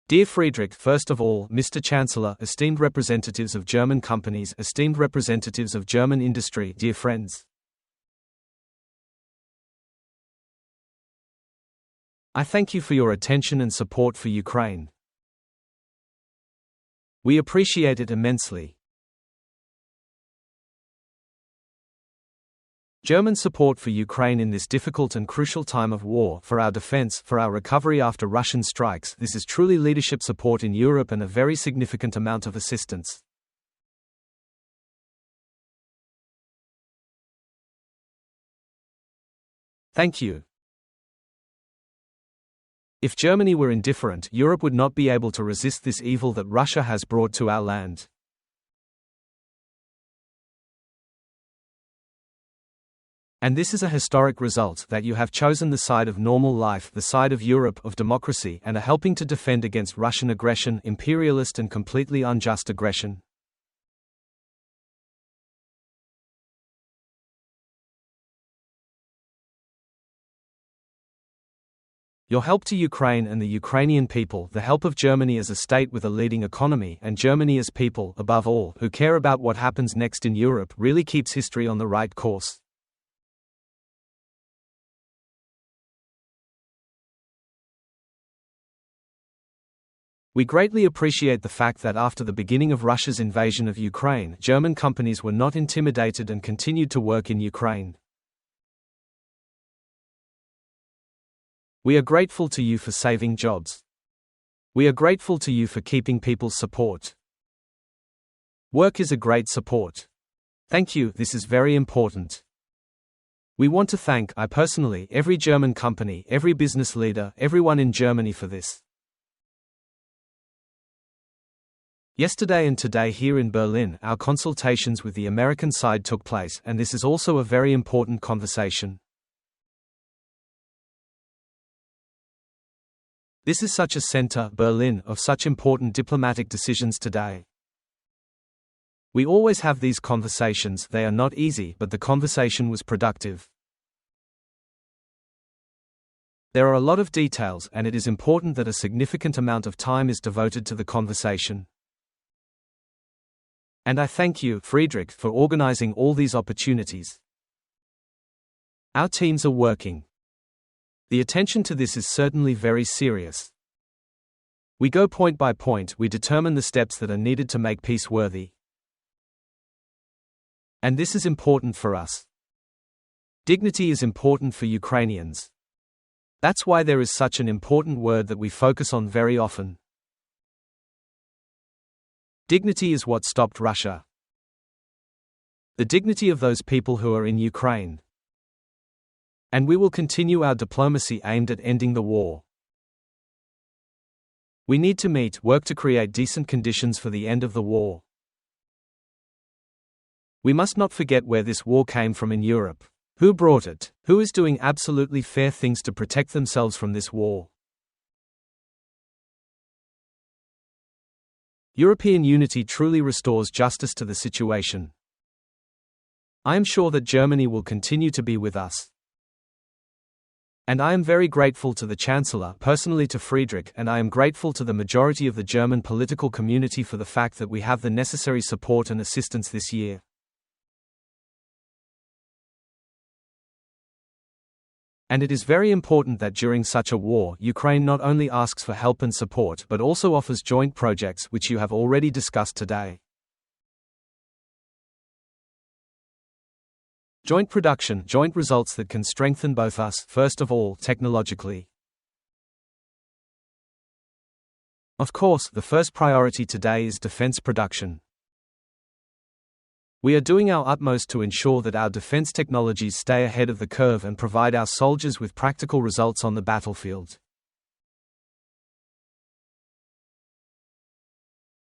Dear Friedrich, first of all, Mr. Chancellor, esteemed representatives of German companies, esteemed representatives of German industry, dear friends. I thank you for your attention and support for Ukraine. We appreciate it immensely. German support for Ukraine in this difficult and crucial time of war, for our defense, for our recovery after Russian strikes, this is truly leadership support in Europe and a very significant amount of assistance. Thank you. If Germany were indifferent, Europe would not be able to resist this evil that Russia has brought to our land. And this is a historic result, that you have chosen the side of normal life, the side of Europe, of democracy, and are helping to defend against Russian aggression, imperialist and completely unjust aggression. Your help to Ukraine and the Ukrainian people, the help of Germany as a state with a leading economy, and Germany as people, above all, who care about what happens next in Europe, really keeps history on the right course. We greatly appreciate the fact that after the beginning of Russia's invasion of Ukraine, German companies were not intimidated and continued to work in Ukraine. We are grateful to you for saving jobs. We are grateful to you for keeping people's support. Work is a great support. Thank you, this is very important. We want to thank, I personally, every German company, every business leader, everyone in Germany for this. Yesterday and today here in Berlin, our consultations with the American side took place, and this is also a very important conversation. This is such a center, Berlin, of such important diplomatic decisions today. We always have these conversations, they are not easy, but the conversation was productive. There are a lot of details, and it is important that a significant amount of time is devoted to the conversation. And I thank you, Friedrich, for organizing all these opportunities. Our teams are working. The attention to this is certainly very serious. We go point by point, we determine the steps that are needed to make peace worthy. And this is important for us. Dignity is important for Ukrainians. That's why there is such an important word that we focus on very often. Dignity is what stopped Russia. The dignity of those people who are in Ukraine. And we will continue our diplomacy aimed at ending the war. We need to work to create decent conditions for the end of the war. We must not forget where this war came from in Europe. Who brought it? Who is doing absolutely fair things to protect themselves from this war? European unity truly restores justice to the situation. I am sure that Germany will continue to be with us. And I am very grateful to the Chancellor, personally to Friedrich, and I am grateful to the majority of the German political community for the fact that we have the necessary support and assistance this year. And it is very important that during such a war, Ukraine not only asks for help and support but also offers joint projects which you have already discussed today. Joint production, joint results that can strengthen both us, first of all, technologically. Of course, the first priority today is defense production. We are doing our utmost to ensure that our defense technologies stay ahead of the curve and provide our soldiers with practical results on the battlefield.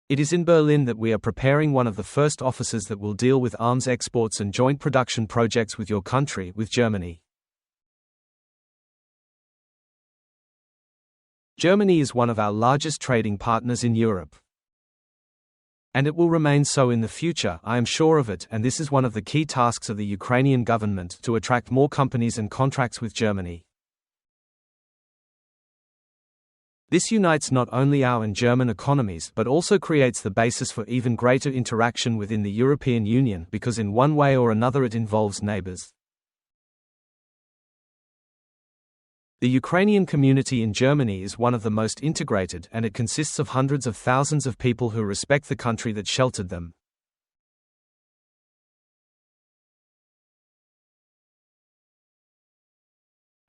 It is in Berlin that we are preparing one of the first offices that will deal with arms exports and joint production projects with your country, with Germany. Germany is one of our largest trading partners in Europe. And it will remain so in the future, I am sure of it, and this is one of the key tasks of the Ukrainian government, to attract more companies and contracts with Germany. This unites not only our and German economies but also creates the basis for even greater interaction within the European Union because in one way or another it involves neighbors. The Ukrainian community in Germany is one of the most integrated, and it consists of hundreds of thousands of people who respect the country that sheltered them.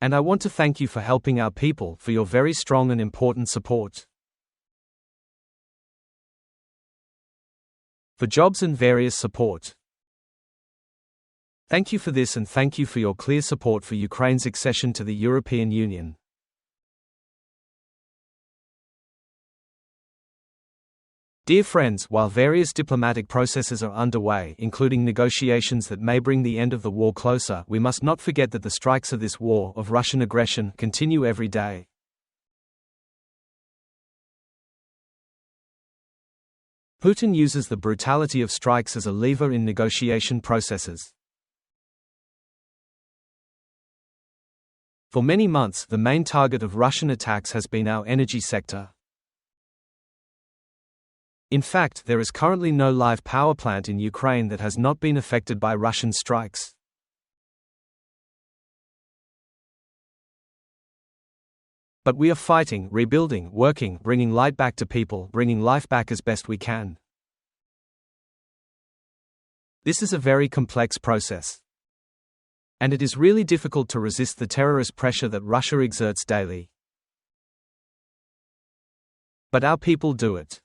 And I want to thank you for helping our people, for your very strong and important support. For jobs and various support. Thank you for this, and thank you for your clear support for Ukraine's accession to the European Union. Dear friends, while various diplomatic processes are underway, including negotiations that may bring the end of the war closer, we must not forget that the strikes of this war, of Russian aggression, continue every day. Putin uses the brutality of strikes as a lever in negotiation processes. For many months, the main target of Russian attacks has been our energy sector. In fact, there is currently no live power plant in Ukraine that has not been affected by Russian strikes. But we are fighting, rebuilding, working, bringing light back to people, bringing life back as best we can. This is a very complex process. And it is really difficult to resist the terrorist pressure that Russia exerts daily. But our people do it.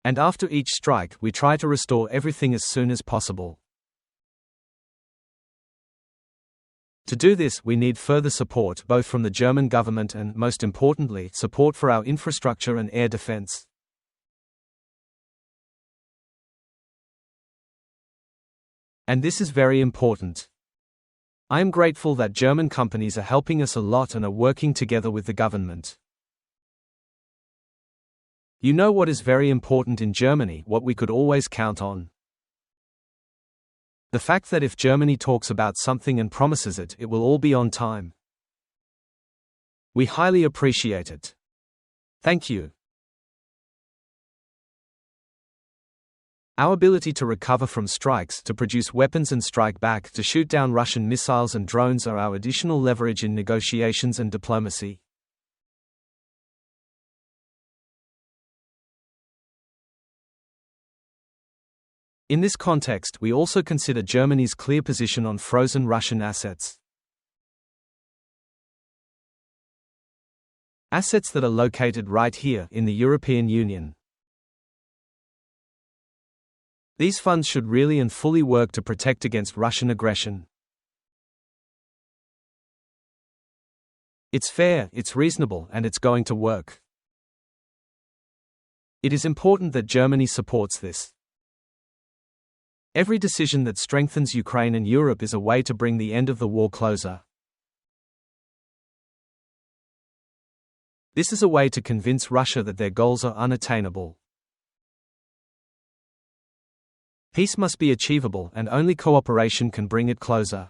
And after each strike, we try to restore everything as soon as possible. To do this, we need further support, both from the German government and, most importantly, support for our infrastructure and air defense. And this is very important. I am grateful that German companies are helping us a lot and are working together with the government. You know what is very important in Germany, what we could always count on. The fact that if Germany talks about something and promises it, it will all be on time. We highly appreciate it. Thank you. Our ability to recover from strikes, to produce weapons and strike back, to shoot down Russian missiles and drones are our additional leverage in negotiations and diplomacy. In this context, we also consider Germany's clear position on frozen Russian assets. Assets that are located right here, in the European Union. These funds should really and fully work to protect against Russian aggression. It's fair, it's reasonable, and it's going to work. It is important that Germany supports this. Every decision that strengthens Ukraine and Europe is a way to bring the end of the war closer. This is a way to convince Russia that their goals are unattainable. Peace must be achievable, and only cooperation can bring it closer.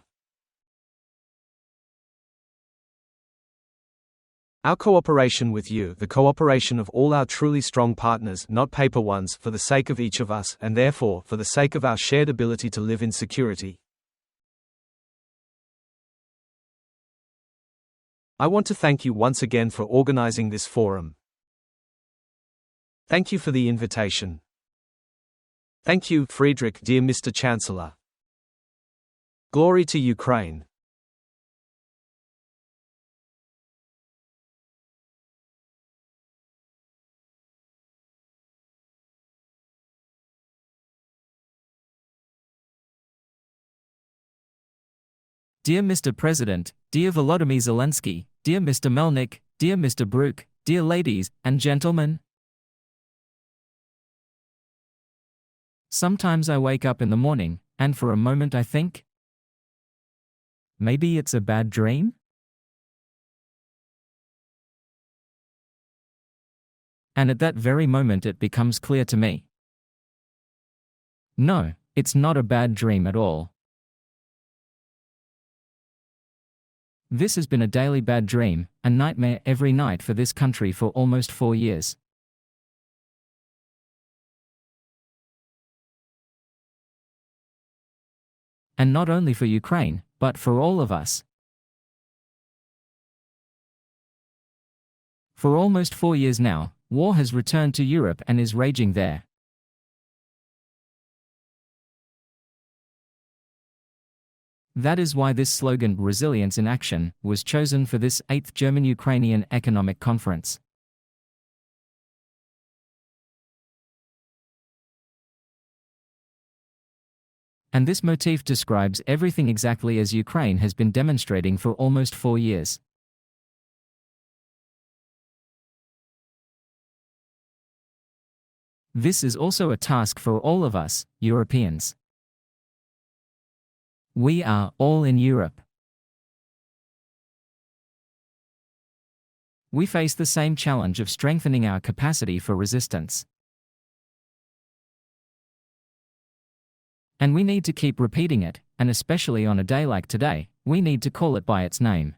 Our cooperation with you, the cooperation of all our truly strong partners, not paper ones, for the sake of each of us, and therefore, for the sake of our shared ability to live in security. I want to thank you once again for organizing this forum. Thank you for the invitation. Thank you, Friedrich, dear Mr. Chancellor. Glory to Ukraine. Dear Mr. President, dear Volodymyr Zelensky, dear Mr. Melnik, dear Mr. Brook, dear ladies and gentlemen. Sometimes I wake up in the morning, and for a moment I think, maybe it's a bad dream? And at that very moment it becomes clear to me. No, it's not a bad dream at all. This has been a daily bad dream, a nightmare every night for this country for almost 4 years. And not only for Ukraine, but for all of us. For almost 4 years now, war has returned to Europe and is raging there. That is why this slogan, Resilience in Action, was chosen for this 8th German-Ukrainian Economic Conference. And this motif describes everything exactly as Ukraine has been demonstrating for almost 4 years. This is also a task for all of us, Europeans. We are all in Europe. We face the same challenge of strengthening our capacity for resistance. And we need to keep repeating it, and especially on a day like today, we need to call it by its name.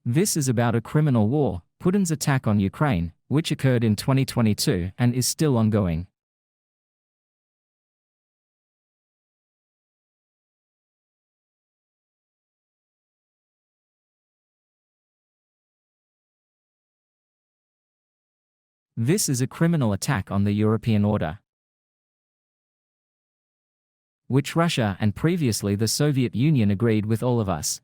This is about a criminal war, Putin's attack on Ukraine, which occurred in 2022 and is still ongoing. This is a criminal attack on the European order, which Russia and previously the Soviet Union agreed with all of us.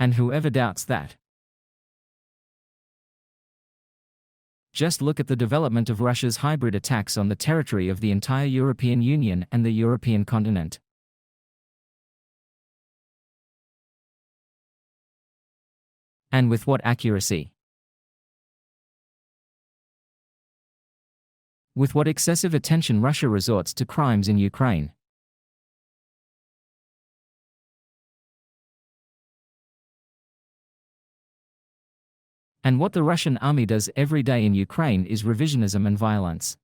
And whoever doubts that, just look at the development of Russia's hybrid attacks on the territory of the entire European Union and the European continent. And with what accuracy? With what excessive attention Russia resorts to crimes in Ukraine. And what the Russian army does every day in Ukraine is revisionism and violence.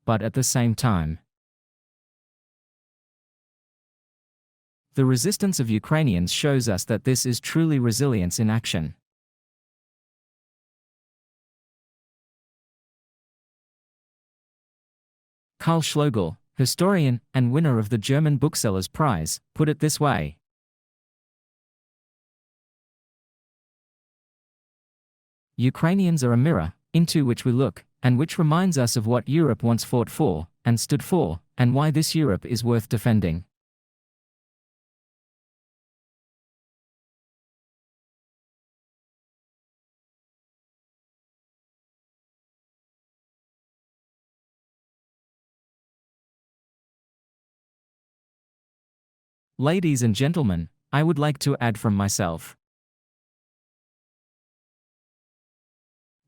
But at the same time, the resistance of Ukrainians shows us that this is truly resilience in action. Karl Schlegel, historian and winner of the German Booksellers Prize, put it this way: Ukrainians are a mirror, into which we look, and which reminds us of what Europe once fought for, and stood for, and why this Europe is worth defending. Ladies and gentlemen, I would like to add from myself.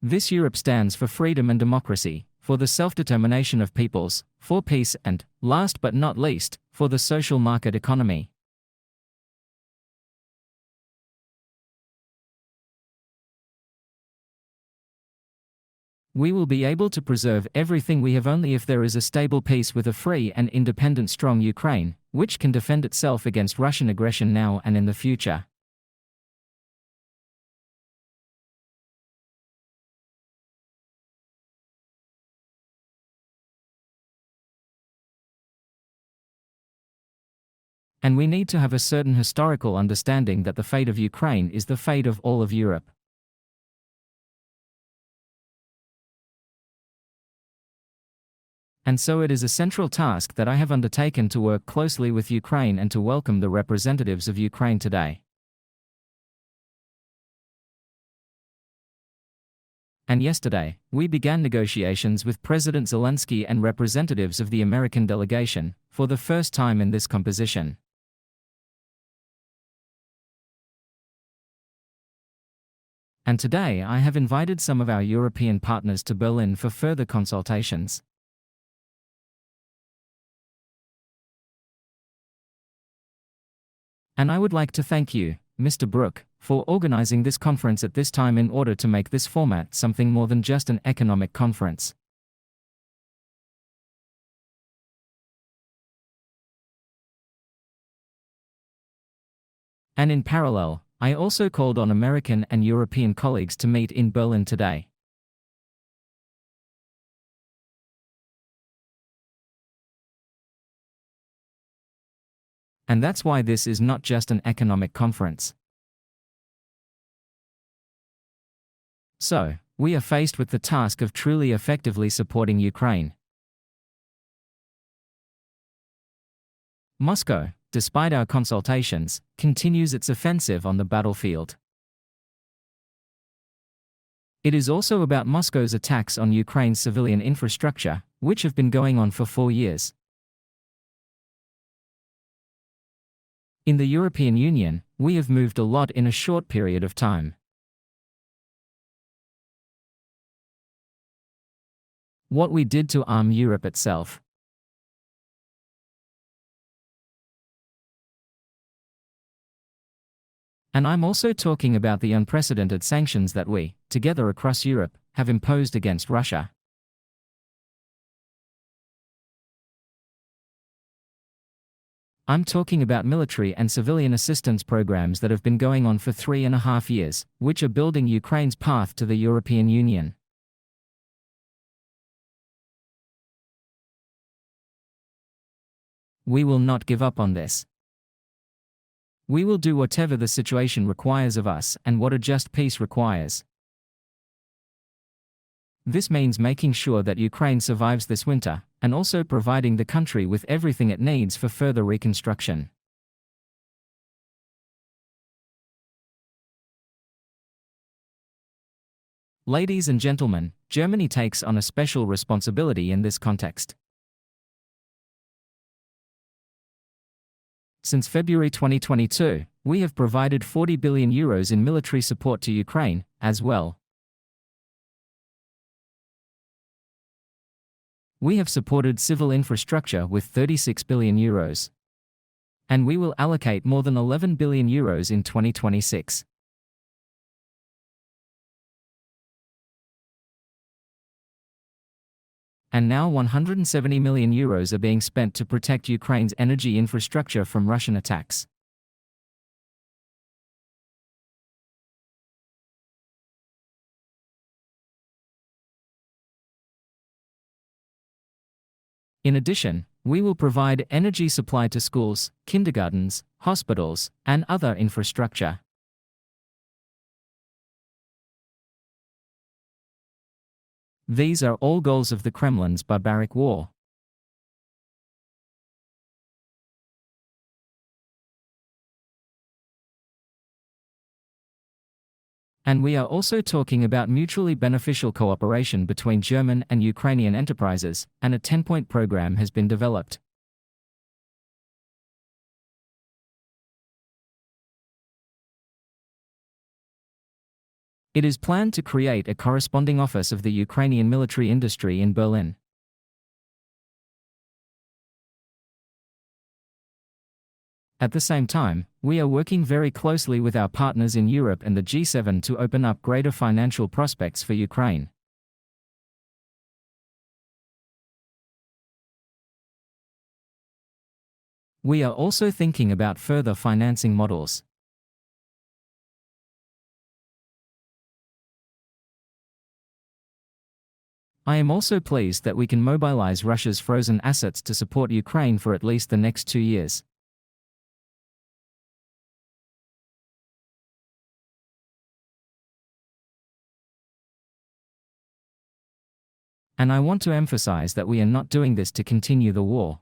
This Europe stands for freedom and democracy, for the self-determination of peoples, for peace and, last but not least, for the social market economy. We will be able to preserve everything we have only if there is a stable peace with a free and independent strong Ukraine, which can defend itself against Russian aggression now and in the future. And we need to have a certain historical understanding that the fate of Ukraine is the fate of all of Europe. And so it is a central task that I have undertaken to work closely with Ukraine and to welcome the representatives of Ukraine today. And yesterday, we began negotiations with President Zelensky and representatives of the American delegation, for the first time in this composition. And today I have invited some of our European partners to Berlin for further consultations. And I would like to thank you, Mr. Brook, for organizing this conference at this time in order to make this format something more than just an economic conference. And in parallel, I also called on American and European colleagues to meet in Berlin today. And that's why this is not just an economic conference. So, we are faced with the task of truly effectively supporting Ukraine. Moscow, despite our consultations, continues its offensive on the battlefield. It is also about Moscow's attacks on Ukraine's civilian infrastructure, which have been going on for 4 years. In the European Union, we have moved a lot in a short period of time. What we did to arm Europe itself. And I'm also talking about the unprecedented sanctions that we, together across Europe, have imposed against Russia. I'm talking about military and civilian assistance programs that have been going on for 3.5 years, which are building Ukraine's path to the European Union. We will not give up on this. We will do whatever the situation requires of us and what a just peace requires. This means making sure that Ukraine survives this winter, and also providing the country with everything it needs for further reconstruction. Ladies and gentlemen, Germany takes on a special responsibility in this context. Since February 2022, we have provided €40 billion in military support to Ukraine, as well. We have supported civil infrastructure with €36 billion. And we will allocate more than €11 billion in 2026. And now €170 million are being spent to protect Ukraine's energy infrastructure from Russian attacks. In addition, we will provide energy supply to schools, kindergartens, hospitals, and other infrastructure. These are all goals of the Kremlin's barbaric war. And we are also talking about mutually beneficial cooperation between German and Ukrainian enterprises, and a 10-point program has been developed. It is planned to create a corresponding office of the Ukrainian military industry in Berlin. At the same time, we are working very closely with our partners in Europe and the G7 to open up greater financial prospects for Ukraine. We are also thinking about further financing models. I am also pleased that we can mobilize Russia's frozen assets to support Ukraine for at least the next 2 years. And I want to emphasize that we are not doing this to continue the war.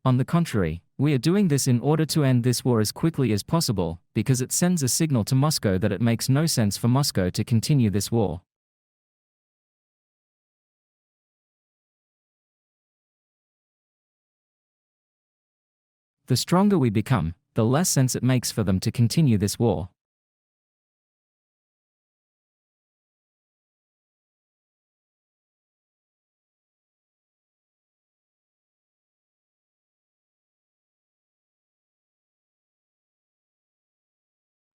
On the contrary, we are doing this in order to end this war as quickly as possible, because it sends a signal to Moscow that it makes no sense for Moscow to continue this war. The stronger we become, the less sense it makes for them to continue this war.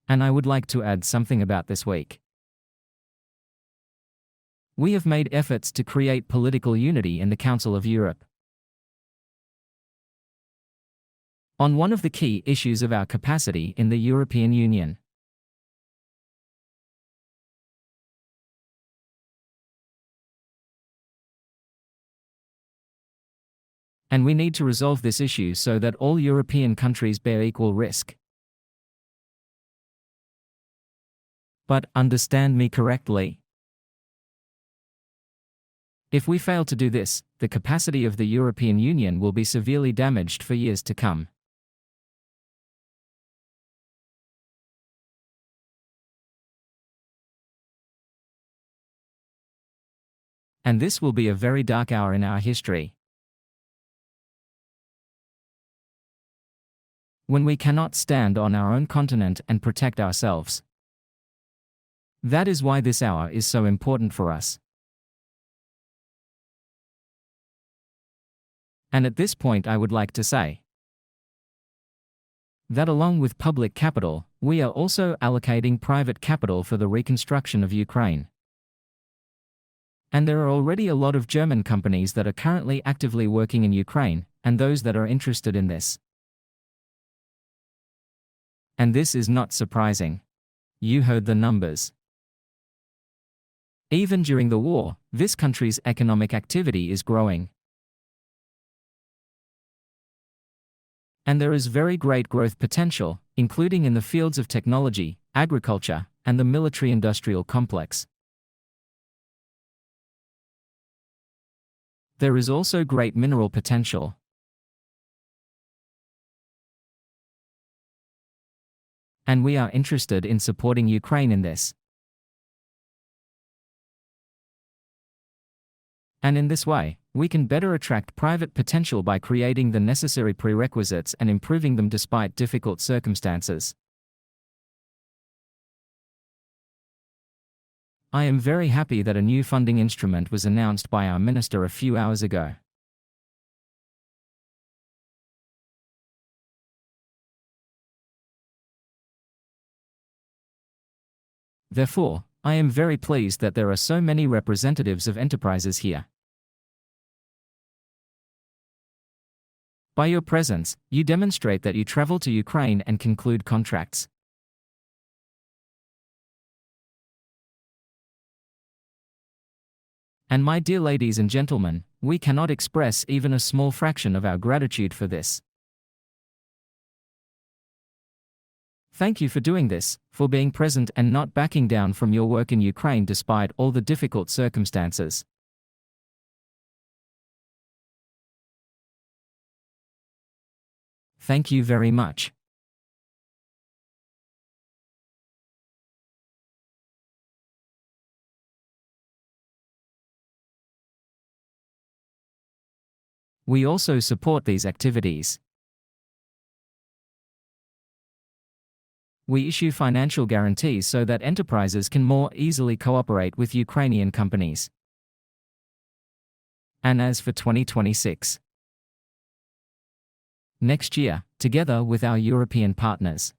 And I would like to add something about this week. We have made efforts to create political unity in the Council of Europe. On one of the key issues of our capacity in the European Union. And we need to resolve this issue so that all European countries bear equal risk. But understand me correctly. If we fail to do this, the capacity of the European Union will be severely damaged for years to come. And this will be a very dark hour in our history. When we cannot stand on our own continent and protect ourselves. That is why this hour is so important for us. And at this point I would like to say that along with public capital, we are also allocating private capital for the reconstruction of Ukraine. And there are already a lot of German companies that are currently actively working in Ukraine, and those that are interested in this. And this is not surprising. You heard the numbers. Even during the war, this country's economic activity is growing. And there is very great growth potential, including in the fields of technology, agriculture, and the military-industrial complex. There is also great mineral potential. And we are interested in supporting Ukraine in this. And in this way, we can better attract private potential by creating the necessary prerequisites and improving them despite difficult circumstances. I am very happy that a new funding instrument was announced by our minister a few hours ago. Therefore, I am very pleased that there are so many representatives of enterprises here. By your presence, you demonstrate that you travel to Ukraine and conclude contracts. And my dear ladies and gentlemen, we cannot express even a small fraction of our gratitude for this. Thank you for doing this, for being present and not backing down from your work in Ukraine despite all the difficult circumstances. Thank you very much. We also support these activities. We issue financial guarantees so that enterprises can more easily cooperate with Ukrainian companies. And as for 2026, next year, together with our European partners,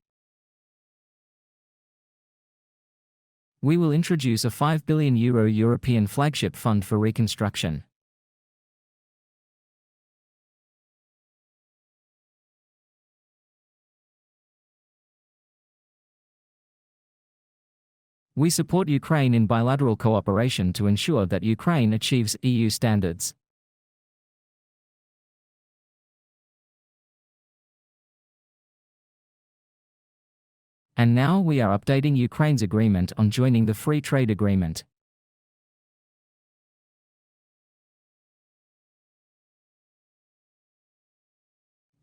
we will introduce a €5 billion European flagship fund for reconstruction. We support Ukraine in bilateral cooperation to ensure that Ukraine achieves EU standards. And now we are updating Ukraine's agreement on joining the Free Trade Agreement.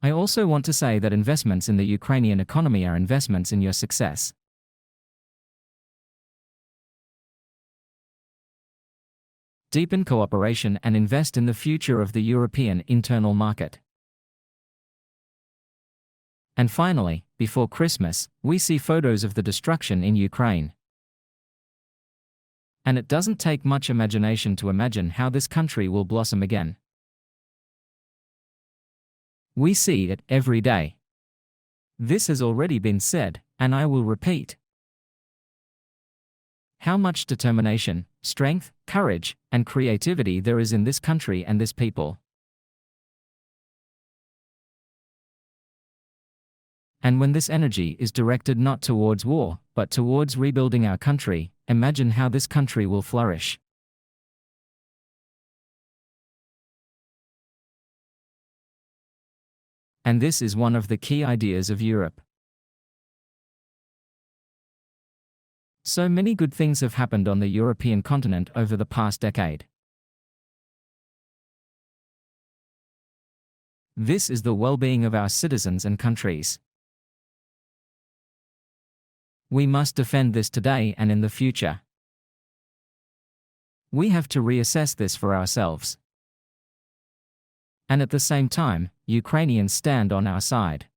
I also want to say that investments in the Ukrainian economy are investments in your success. Deepen cooperation and invest in the future of the European internal market. And finally, before Christmas, we see photos of the destruction in Ukraine. And it doesn't take much imagination to imagine how this country will blossom again. We see it every day. This has already been said, And I will repeat. How much determination, strength, courage, and creativity there is in this country and this people. And when this energy is directed not towards war, but towards rebuilding our country, imagine how this country will flourish. And this is one of the key ideas of Europe. So many good things have happened on the European continent over the past decade. This is the well-being of our citizens and countries. We must defend this today and in the future. We have to reassess this for ourselves. And at the same time, Ukrainians stand on our side.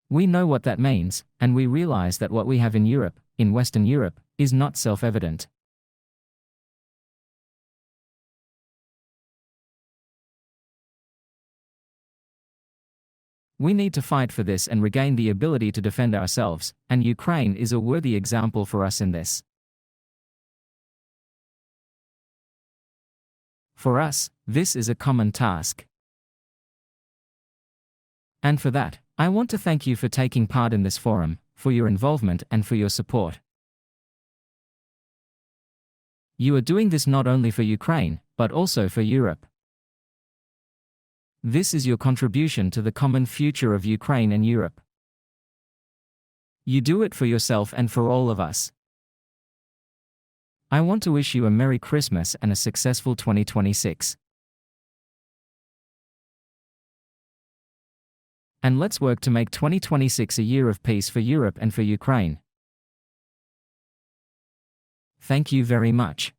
We know what that means, and we realize that what we have in Europe, in Western Europe, is not self-evident. We need to fight for this and regain the ability to defend ourselves, and Ukraine is a worthy example for us in this. For us, this is a common task. And for that, I want to thank you for taking part in this forum, for your involvement and for your support. You are doing this not only for Ukraine, but also for Europe. This is your contribution to the common future of Ukraine and Europe. You do it for yourself and for all of us. I want to wish you a Merry Christmas and a successful 2026. And let's work to make 2026 a year of peace for Europe and for Ukraine. Thank you very much.